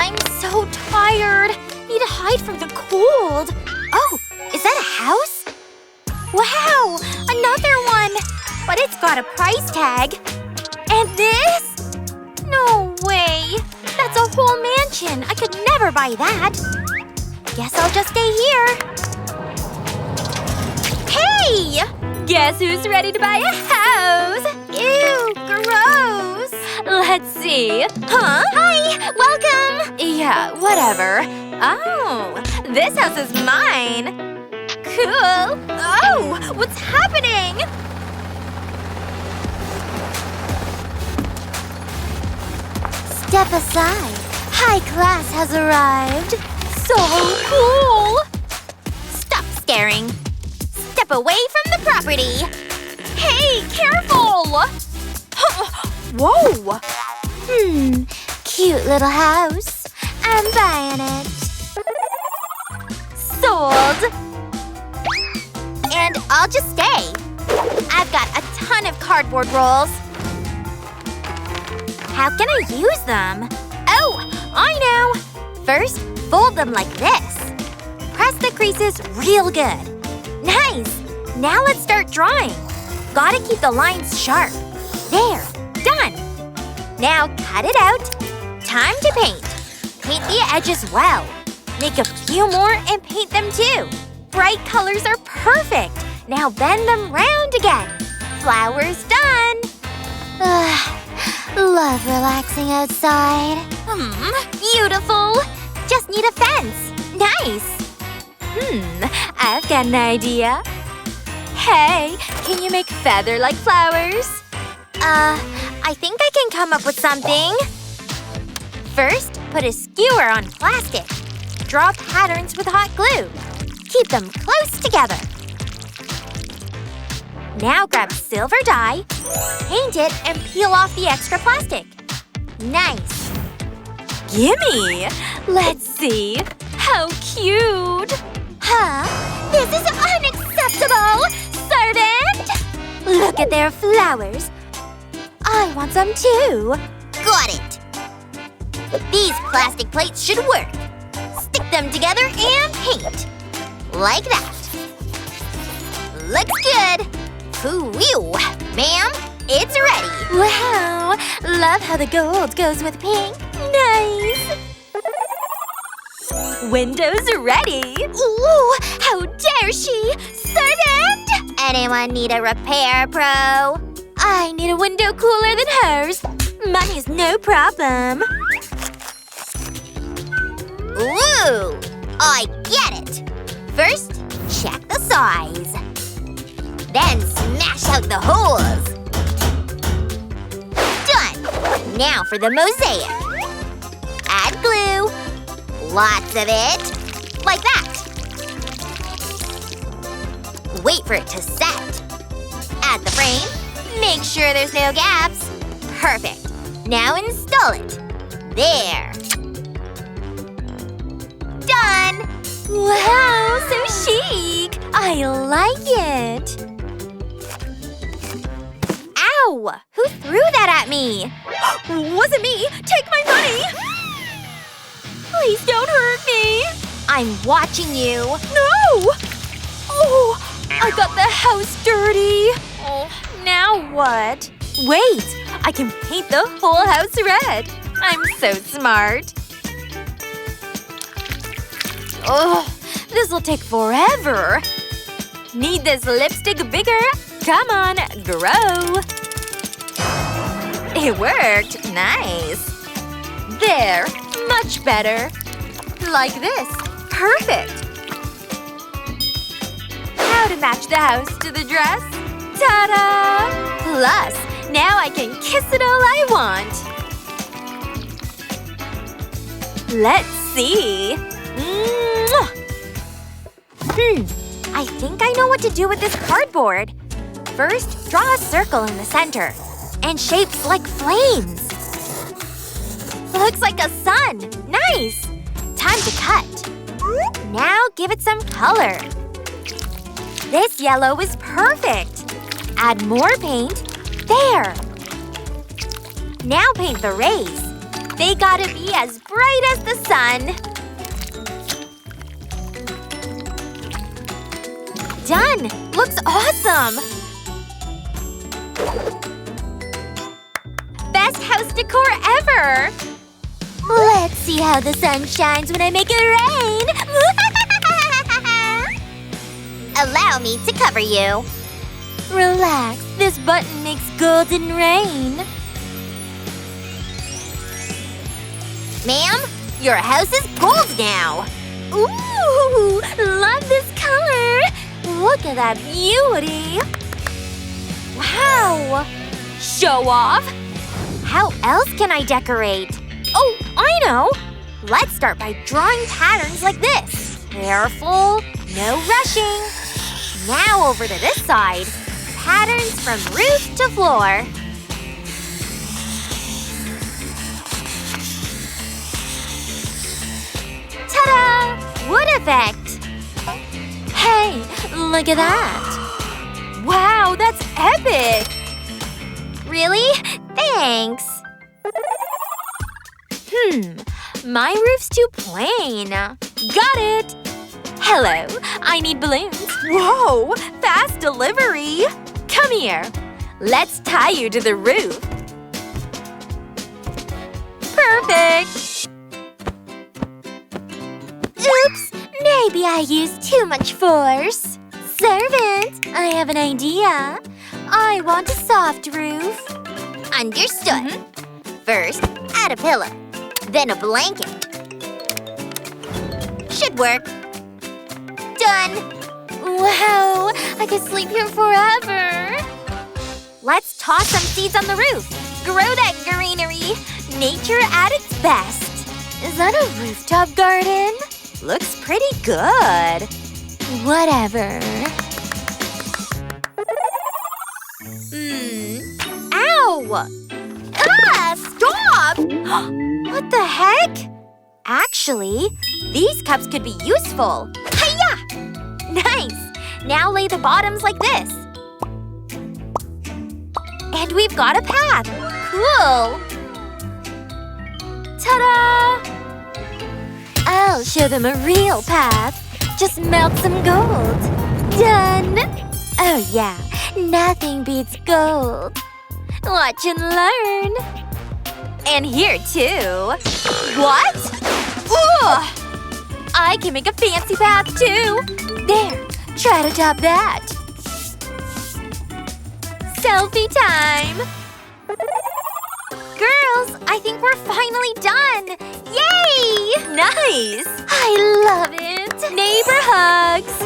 I'm so tired. Need to hide from the cold. Oh, is that a house? Wow, another one. But it's got a price tag. And this? No way. That's a whole mansion. I could never buy that. Guess I'll just stay here. Hey! Guess who's ready to buy a house? Ew, gross. Let's see. Huh? Hi, welcome. Yeah, whatever. Oh, this house is mine. Cool. Oh, what's happening? Step aside. High class has arrived. So cool. Stop staring. Step away from the property. Hey, careful! Whoa! Cute little house. I'm buying it. Sold. And I'll just stay. I've got a ton of cardboard rolls. How can I use them? Oh, I know! First, fold them like this. Press the creases real good. Nice! Now let's start drawing. Gotta keep the lines sharp. There, done! Now cut it out. Time to paint. Paint the edges well. Make a few more and paint them too. Bright colors are perfect. Now bend them round again. Flowers done. Love relaxing outside. Beautiful. Just need a fence. Nice. I've got an idea. Hey, can you make feather-like flowers? I think I can come up with something. First, put a skewer on plastic. Draw patterns with hot glue. Keep them close together. Now grab silver dye, paint it, and peel off the extra plastic. Nice. Gimme! Let's see. How cute! Huh? This is unacceptable! Servant! Look at their flowers. I want some too. Got it! These plastic plates should work. Stick them together and paint. Like that. Looks good. Whew. Ma'am, it's ready. Wow. Love how the gold goes with pink. Nice. Windows ready. Ooh, how dare she! Servant! Anyone need a repair pro? I need a window cooler than hers. Money's no problem. Ooh, I get it. First, check the size. Then smash out the holes. Done! Now for the mosaic. Add glue. Lots of it. Like that. Wait for it to set. Add the frame. Make sure there's no gaps. Perfect. Now install it. There. Done! Wow, so chic! I like it! Ow! Who threw that at me? Wasn't me! Take my money! Please don't hurt me! I'm watching you! No! Oh! I got the house dirty! Oh, now what? Wait! I can paint the whole house red! I'm so smart! Ugh, this'll take forever. Need this lipstick bigger? Come on, grow. It worked. Nice. There. Much better. Like this. Perfect. How to match the house to the dress? Ta-da! Plus, now I can kiss it all I want. Let's see. I think I know what to do with this cardboard. First, draw a circle in the center. And shapes like flames. Looks like a sun. Nice! Time to cut. Now give it some color. This yellow is perfect. Add more paint. There! Now paint the rays. They gotta be as bright as the sun. Done! Looks awesome! Best house decor ever! Let's see how the sun shines when I make it rain! Allow me to cover you. Relax, this button makes golden rain. Ma'am, your house is gold now. Ooh, love this color. Look at that beauty. Wow. Show off. How else can I decorate? Oh, I know. Let's start by drawing patterns like this. Careful, no rushing. Now over to this side. Patterns from roof to floor. Ta-da! Wood effect! Hey, look at that! Wow, that's epic! Really? Thanks! My roof's too plain. Got it! Hello, I need balloons. Whoa, fast delivery! Come here. Let's tie you to the roof. Perfect! Oops! Maybe I used too much force. Servant, I have an idea. I want a soft roof. Understood. First, add a pillow. Then a blanket. Should work. Done! Wow! I could sleep here forever! Let's toss some seeds on the roof. Grow that greenery. Nature at its best. Is that a rooftop garden? Looks pretty good. Whatever. Ow! Ah! Stop! What the heck? Actually, these cups could be useful. Hi-ya! Nice! Now lay the bottoms like this. And we've got a path. Cool! Ta-da! I'll show them a real path. Just melt some gold. Done! Oh yeah, nothing beats gold. Watch and learn. And here too. What? Ugh! I can make a fancy path too. There, try to top that. Selfie time! Girls, I think we're finally done! Yay! Nice! I love it! Neighbor hugs!